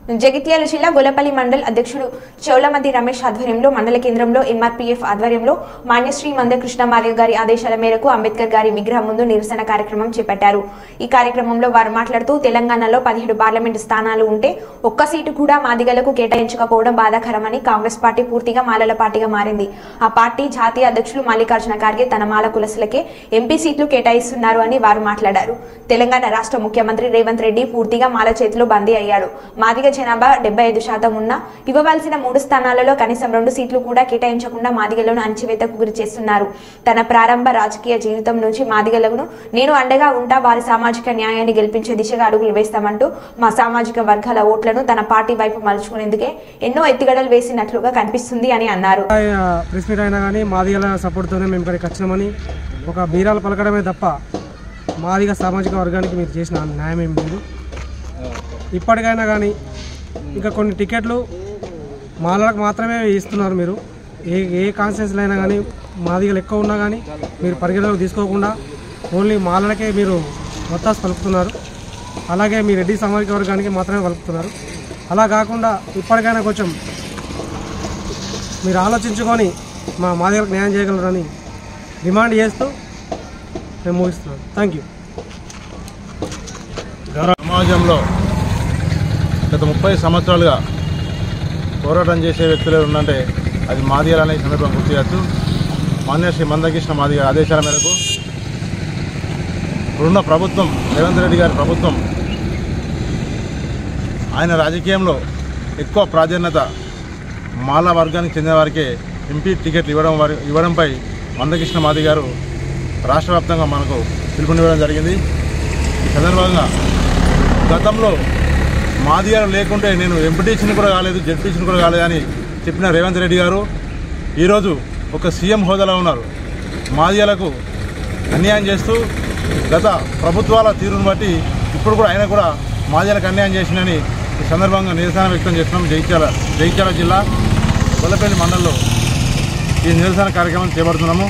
జగిత్యాల జిల్లా గొల్లపల్లి మండల్ అధ్యక్షుడు చౌలమతి రమేష్ ఆధ్వర్యంలో మండల కేంద్రంలో ఎంఆర్పీఎఫ్ ఆధ్వర్యంలో మాన్యశ్రీ మందకృష్ణ మాదిగ గారి ఆదేశాల మేరకు అంబేద్కర్ గారి విగ్రహం ముందు నిరసన కార్యక్రమం చేపట్టారు. ఈ కార్యక్రమంలో వారు మాట్లాడుతూ తెలంగాణలో 17 పార్లమెంటు స్థానాలు ఉంటే ఒక్క సీటు కూడా మాదిగలకు కేటాయించకపోవడం బాధాకరమని, కాంగ్రెస్ పార్టీ పూర్తిగా మాలల పార్టీగా మారింది. ఆ పార్టీ జాతీయ అధ్యక్షులు మల్లికార్జున ఖార్గే తన మాల కులసులకే ఎంపీ సీట్లు కేటాయిస్తున్నారు అని వారు మాట్లాడారు. తెలంగాణ రాష్ట్ర ముఖ్యమంత్రి రేవంత్ రెడ్డి పూర్తిగా మాల చేతిలో బందీ అయ్యాడు. మాదిగ జనాభా 75% ఉన్నా ఇవ్వవలసిన 3 స్థానాలలో కనీసం 2 సీట్లు కూడా కేటాయించకుండా మాదిగలను అణచివేతకు గురి చేస్తున్నారు. తన ప్రారంభ రాజకీయ జీవితం నుంచి మాదిగలను నేను అండగా ఉంటా, వారి సామాజిక న్యాయాన్ని గెలిపించే దిశగా అడుగులు వేస్తామంటూ మా సామాజిక వర్గాల ఓట్లను తన పార్టీ వైపు మలుచుకునేందుకే ఎన్నో ఎత్తుగడలు వేసినట్లుగా కనిపిస్తుంది అని అన్నారు. మాదిగల సపోర్ట్తోనే మేము ఇక్కడికి వచ్చినామని ఒక బీరాలు పలకడమే తప్ప మాదిగ సామాజిక వర్గానికి మీరు చేసిన న్యాయం ఏం లేదు. ఇప్పటికైనా కానీ ఇంకా కొన్ని టికెట్లు మాలలకు మాత్రమే ఇస్తున్నారు. మీరు ఏ కాన్స్టిట్యూన్సీలో అయినా కానీ మాదిగలు ఎక్కువ ఉన్నా కానీ మీరు పరిగణలోకి తీసుకోకుండా ఓన్లీ మాలలకే మీరు మొత్తాసు పలుకుతున్నారు. అలాగే మీ రెడ్డి సామాజిక వర్గానికి మాత్రమే పలుకుతున్నారు. అలా కాకుండా ఇప్పటికైనా కొంచెం మీరు ఆలోచించుకొని మా మాదిగలకు న్యాయం చేయగలరని డిమాండ్ చేస్తూ మేము ముగిస్తున్నాం. Thank you. సమాజంలో గత 30 సంవత్సరాలుగా పోరాటం చేసే వ్యక్తులు ఉందంటే అది మాదిగలనే సందర్భం గుర్తు చేయొచ్చు. మాన్యశ్రీ మందకృష్ణ మాదిగ ఆదేశాల మేరకు ఇప్పుడున్న ప్రభుత్వం, రేవంత్ రెడ్డి గారి ప్రభుత్వం, ఆయన రాజకీయంలో ఎక్కువ ప్రాధాన్యత మాల వర్గానికి చెందిన వారికే ఎంపీ టికెట్లు ఇవ్వడంపై మందకృష్ణ మాదిగ గారు రాష్ట్ర వ్యాప్తంగా మనకు పిలుపునివ్వడం జరిగింది. ఈ సందర్భంగా గతంలో మాదిగలు లేకుంటే నేను ఎంపీటీసీని కూడా కాలేదు, జెడ్పీసీని కూడా కాలేదని చెప్పిన రేవంత్ రెడ్డి గారు ఈరోజు ఒక సీఎం హోదాలో ఉన్నారు. మాదిగలకు అన్యాయం చేస్తూ గత ప్రభుత్వాల తీరును బట్టి ఇప్పుడు కూడా ఆయన కూడా మాదిగలకు అన్యాయం చేసిందని ఈ సందర్భంగా నిరసన వ్యక్తం చేస్తున్నాం. జగిత్యాల జిల్లా గొల్లపల్లి మండలంలో ఈ నిరసన కార్యక్రమం చేపడుతున్నాము.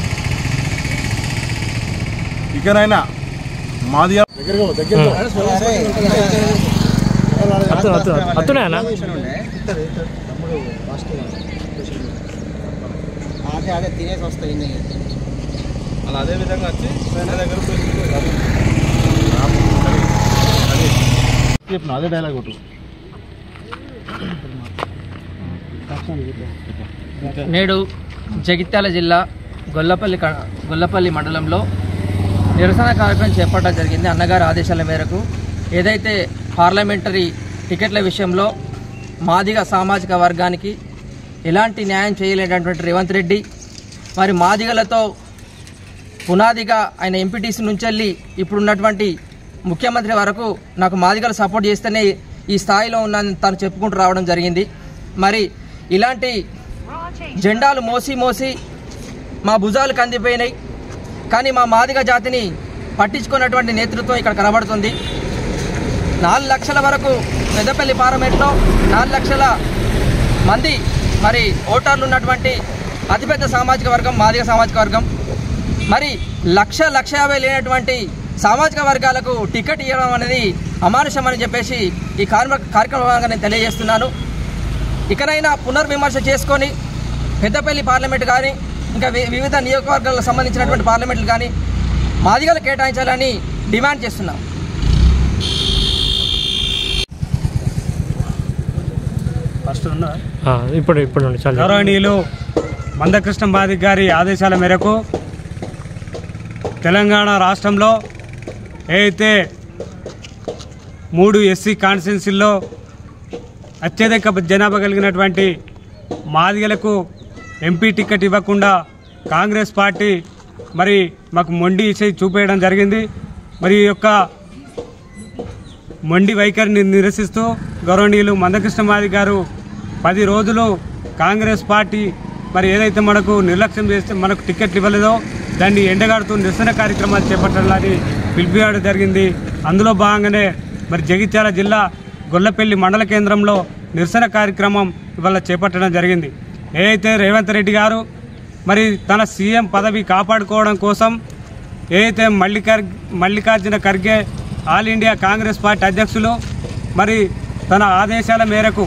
ఇకనైనా మాదిగ తినేసి వస్తాయి అలా అదే విధంగా వచ్చి దగ్గర అదే డైలాగ్ కొట్టు. నేడు జగిత్యాల జిల్లా గొల్లపల్లి మండలంలో నిరసన కార్యక్రమం చేపట్టడం జరిగింది. అన్నగారి ఆదేశాల మేరకు ఏదైతే పార్లమెంటరీ టికెట్ల విషయంలో మాదిగ సామాజిక వర్గానికి ఎలాంటి న్యాయం చేయలేనటువంటి రేవంత్ రెడ్డి మరి మాదిగలతో పునాదిగా ఆయన ఎంపీటీసీ నుంచి వెళ్ళి ఇప్పుడున్నటువంటి ముఖ్యమంత్రి వరకు నాకు మాదిగలు సపోర్ట్ చేస్తేనే ఈ స్థాయిలో ఉన్నాను తాను చెప్పుకుంటూ రావడం జరిగింది. మరి ఇలాంటి జెండాలు మోసి మా భుజాలు కందిపోయినాయి. కానీ మా మాదిగ జాతిని పట్టించుకున్నటువంటి నేతృత్వం ఇక్కడ కనబడుతుంది. 4 లక్షల వరకు పెద్దపల్లి పార్లమెంట్లో 4 లక్షల మంది మరి ఓటర్లు ఉన్నటువంటి అతిపెద్ద సామాజిక వర్గం మాదిగ సామాజిక వర్గం. మరి 1,50,000 లేనటువంటి సామాజిక వర్గాలకు టికెట్ ఇవ్వడం అనేది అమానుషం అని చెప్పేసి ఈ కార్యక్రమంగా నేను తెలియజేస్తున్నాను. ఇకనైనా పునర్విమర్శ చేసుకొని పెద్దపల్లి పార్లమెంట్ కానీ ఇంకా వివిధ నియోజకవర్గాలకు సంబంధించినటువంటి పార్లమెంట్లు కానీ మాదిగలు కేటాయించాలని డిమాండ్ చేస్తున్నాం. గౌరవనీయులు మందకృష్ణ మాదిగ గారి ఆదేశాల మేరకు తెలంగాణ రాష్ట్రంలో ఏదైతే 3 ఎస్సీ కాన్స్టిట్యున్సీల్లో అత్యధిక జనాభా కలిగినటువంటి మాదిగలకు ఎంపీ టికెట్ ఇవ్వకుండా కాంగ్రెస్ పార్టీ మరి మాకు మొండి చూపేయడం జరిగింది. మరి ఈ యొక్క మొండి వైఖరిని నిరసిస్తూ గౌరవనీయులు మందకృష్ణ మాదిగ గారు 10 రోజులు కాంగ్రెస్ పార్టీ మరి ఏదైతే మనకు నిర్లక్ష్యం చేస్తే మనకు టికెట్లు ఇవ్వలేదో దాన్ని ఎండగాడుతూ నిరసన కార్యక్రమాలు చేపట్టాలని పిలుపుకోవడం జరిగింది. అందులో భాగంగానే మరి జగిత్యాల జిల్లా గొల్లపల్లి మండల కేంద్రంలో నిరసన కార్యక్రమం ఇవాళ చేపట్టడం జరిగింది. ఏదైతే రేవంత్ రెడ్డి గారు మరి తన సీఎం పదవి కాపాడుకోవడం కోసం ఏదైతే Mallikarjuna Kharge all India Congress party అధ్యక్షులు మరి తన ఆదేశాల మేరకు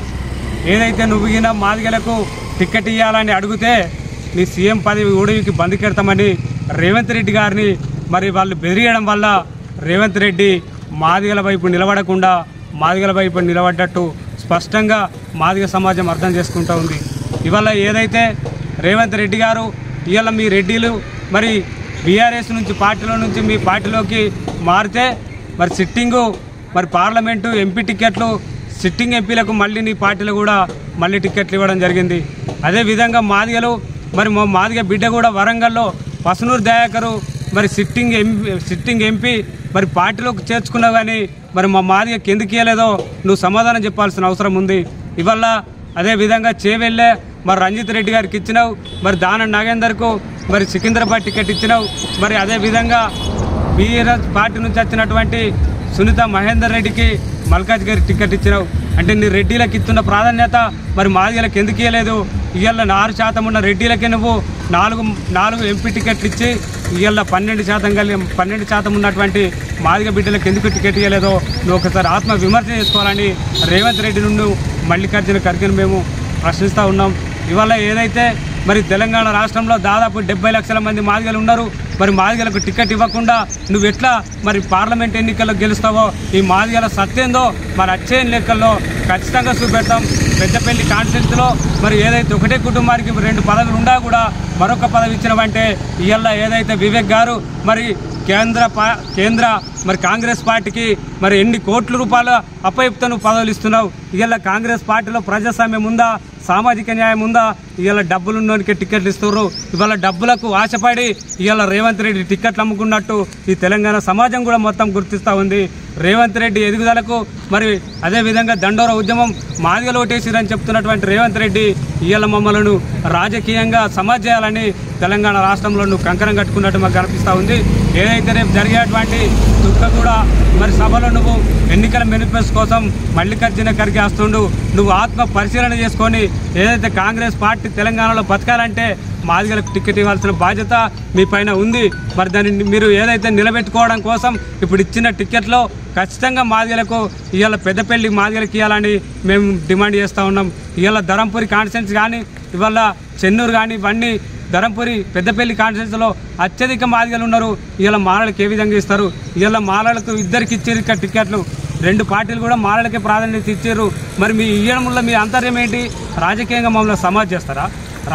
ఏదైతే నువ్వుగిన మాదిగలకు టికెట్ ఇవ్వాలని అడిగితే నీ సీఎం పదవి ఊడికి బందికెడతామని రేవంత్ రెడ్డి గారిని మరి వాళ్ళు బెదిరియడం వల్ల రేవంత్ రెడ్డి మాదిగల వైపు నిలబడకుండా మాదిగల వైపు నిలబడ్డట్టు స్పష్టంగా మాదిగ సమాజం అర్థం చేసుకుంటూ ఉంది. ఇవాళ ఏదైతే రేవంత్ రెడ్డి గారు ఇవాళ మీ రెడ్డిలు మరి బీఆర్ఎస్ నుంచి పార్టీలో నుంచి మీ పార్టీలోకి మారితే మరి సిట్టింగు మరి పార్లమెంటు ఎంపీ టికెట్లు సిట్టింగ్ ఎంపీలకు మళ్ళీ నీ పార్టీలో కూడా మళ్ళీ టికెట్లు ఇవ్వడం జరిగింది. అదేవిధంగా మాదిగలు మరి మా మాదిగ బిడ్డ కూడా వరంగల్లో పసునూరు దయాకరు మరి సిట్టింగ్ ఎంపీ మరి పార్టీలోకి చేర్చుకున్నావు కానీ మరి మా మాదిగకి ఎందుకు ఇవ్వలేదో నువ్వు సమాధానం చెప్పాల్సిన అవసరం ఉంది. ఇవాళ అదేవిధంగా చేవెళ్ళే మరి రంజిత్ రెడ్డి గారికి ఇచ్చినావు, మరి దానం నాగేందర్కు మరి సికింద్రాబాద్ టికెట్ ఇచ్చినావు, మరి అదేవిధంగా బీఆర్ఎస్ పార్టీ నుంచి వచ్చినటువంటి సునీత మహేందర్ రెడ్డికి మల్కాజ్ గారికి టికెట్ ఇచ్చినావు. అంటే నీ రెడ్డిలకు ఇస్తున్న ప్రాధాన్యత మరి మాదిగలకు ఎందుకు ఇవ్వలేదు? ఇవాళ 6% ఉన్న రెడ్డిలకే నువ్వు 4 ఎంపీ టికెట్లు ఇచ్చి ఇవాళ 12% ఉన్నటువంటి మాదిగ బిడ్డలకు ఎందుకు టికెట్ ఇవ్వలేదో నువ్వు ఒకసారి ఆత్మ విమర్శ చేసుకోవాలని రేవంత్ రెడ్డి నుండి మల్లికార్జున ఖర్గేని మేము ప్రశ్నిస్తూ ఉన్నాం. ఇవాళ ఏదైతే మరి తెలంగాణ రాష్ట్రంలో దాదాపు 70 లక్షల మంది మాదిగలు ఉన్నారు. మరి మాదిగలకు టికెట్ ఇవ్వకుండా నువ్వు ఎట్లా మరి పార్లమెంట్ ఎన్నికల్లో గెలుస్తావో ఈ మాదిగల సత్యందో మరి వచ్చే ఎన్నికల్లో ఖచ్చితంగా చూపెడతాం. పెద్దపల్లి కాన్స్టిట్యూన్సీలో మరి ఏదైతే ఒకటే కుటుంబానికి 2 పదవులు ఉండా కూడా మరొక పదవి ఇచ్చినవంటే ఇవాళ ఏదైతే వివేక్ గారు మరి కేంద్ర మరి కాంగ్రెస్ పార్టీకి మరి ఎన్ని కోట్ల రూపాయలు అప్పచెప్తే నువ్వు పదవులు ఇస్తున్నావు. ఇవాళ కాంగ్రెస్ పార్టీలో ప్రజాస్వామ్యం ఉందా, సామాజిక న్యాయం ఉందా? ఇవాళ డబ్బులున్నోనికి టికెట్లు ఇస్తున్నారు. ఇవాళ డబ్బులకు ఆశపడి ఇవాళ రేవంత్ రెడ్డి టికెట్లు అమ్ముకున్నట్టు ఈ తెలంగాణ సమాజం కూడా మొత్తం గుర్తిస్తూ ఉంది. రేవంత్ రెడ్డి ఎదుగుదలకు మరి అదేవిధంగా దండోర ఉద్యమం మాదిగలు ఓటేసిరని చెప్తున్నటువంటి రేవంత్ రెడ్డి ఇవాళ మమ్మలను రాజకీయంగా సమాజ్ చేయాలని తెలంగాణ రాష్ట్రంలో నువ్వు కంకణం కట్టుకున్నట్టు మాకు కనిపిస్తూ ఉంది. ఏదైతే రేపు జరిగేటువంటి దుఃఖ కూడా మరి సభలో నువ్వు ఎన్నికల మేనిఫెస్టో కోసం మల్లికార్జున ఖర్గే వస్తుండు. నువ్వు ఆత్మ పరిశీలన చేసుకొని ఏదైతే కాంగ్రెస్ పార్టీ తెలంగాణలో బతకాలంటే మాదిగలకు టికెట్ ఇవ్వాల్సిన బాధ్యత మీ పైన ఉంది. మరి దాన్ని మీరు ఏదైతే నిలబెట్టుకోవడం కోసం ఇప్పుడు ఇచ్చిన టికెట్లో ఖచ్చితంగా మాదిగలకు ఇవాళ పెద్దపల్లి మాదిగలకు ఇవ్వాలని మేము డిమాండ్ చేస్తూ ఉన్నాం. ఇవాళ ధరంపురి కాన్స్టిట్యున్సీ కానీ ఇవాళ చెన్నూరు కానీ ఇవన్నీ ధరంపురి పెద్దపల్లి కాన్స్టిట్యున్సీలో అత్యధిక మాదిగలు ఉన్నారు. ఇవాళ మాలలకు ఏ విధంగా ఇస్తారు? ఇవాళ మాలలకు ఇద్దరికి ఇచ్చారు ఇక్కడ టికెట్లు. 2 పార్టీలు కూడా మాలలకే ప్రాధాన్యత ఇచ్చారు. మరి మీ ఇవ్వడం వల్ల మీ అంతర్యం ఏంటి? రాజకీయంగా మమ్మల్ని సమాజ్ చేస్తారా?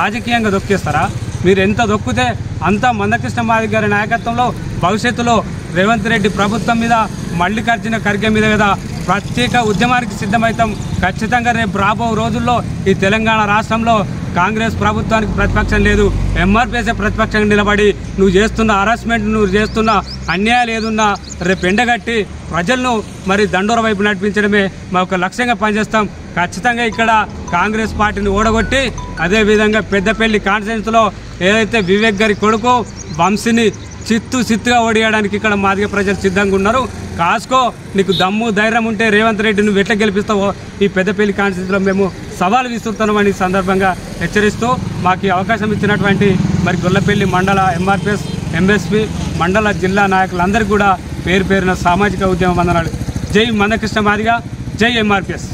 రాజకీయంగా దొక్కేస్తారా? మీరు ఎంత దొక్కితే అంత మందకృష్ణ మాదిగ గారి నాయకత్వంలో భవిష్యత్తులో రేవంత్ రెడ్డి ప్రభుత్వం మీద మల్లికార్జున ఖర్గే మీద కదా ప్రత్యేక ఉద్యమానికి సిద్ధమవుతాం. ఖచ్చితంగా రేపు రాబో రోజుల్లో ఈ తెలంగాణ రాష్ట్రంలో కాంగ్రెస్ ప్రభుత్వానికి ప్రతిపక్షం లేదు, ఎంఆర్పీఎస్ఏ ప్రతిపక్షంగా నిలబడి నువ్వు చేస్తున్న హరాస్మెంట్, నువ్వు చేస్తున్న అన్యాయాలు ఏదున్నా రేపు ఎండగట్టి ప్రజలను మరి దండోర వైపు నడిపించడమే మా ఒక లక్ష్యంగా పనిచేస్తాం. ఖచ్చితంగా ఇక్కడ కాంగ్రెస్ పార్టీని ఓడగొట్టి అదేవిధంగా పెద్దపల్లి కాన్స్టిట్యున్సీలో ఏదైతే వివేక్ గారి కొడుకు వంశీని చిత్తుగా ఓడియడానికి ఇక్కడ మాదిగ ప్రజలు సిద్ధంగా ఉన్నారు. కాసుకో, నీకు దమ్ము ధైర్యం ఉంటే రేవంత్ రెడ్డి నువ్వు ఎట్లా గెలిపిస్తావో ఈ పెద్దపల్లి కాన్స్టిట్యూన్సీలో మేము సవాలు విసురుతున్నామని సందర్భంగా హెచ్చరిస్తూ మాకు ఈ అవకాశం ఇచ్చినటువంటి మరి గొల్లపల్లి మండల ఎంఆర్పీఎస్, ఎంఎస్పీ మండల జిల్లా నాయకులందరికీ కూడా పేరు పేరున సామాజిక ఉద్యమ వందనాలు. జై మందకృష్ణ మాదిగ, జై ఎంఆర్పీఎస్.